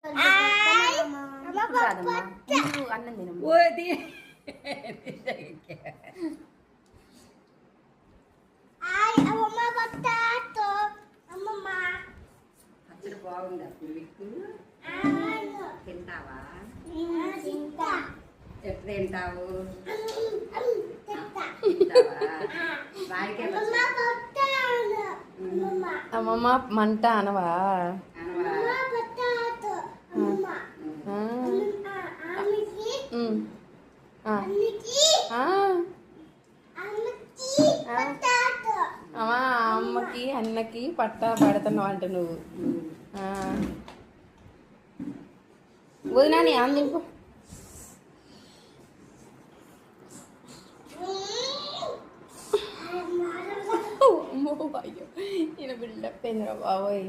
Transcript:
కాదమ్మా నువ్వు అన్నం తినమ్మా. పచ్చడి బాగుందా పులివిక్కు? తింటావా? ఎప్పుడు తింటావు? అమ్మమ్మ మంట అనవా? అమ్మా అమ్మకి అన్నకి పట్టా పడుతున్నావు అంట నువ్వు. వదినా నీ అందింపు. అమ్మో అయ్యో ఈయన బిల్డప్ అయిందిరా బాబోయ్.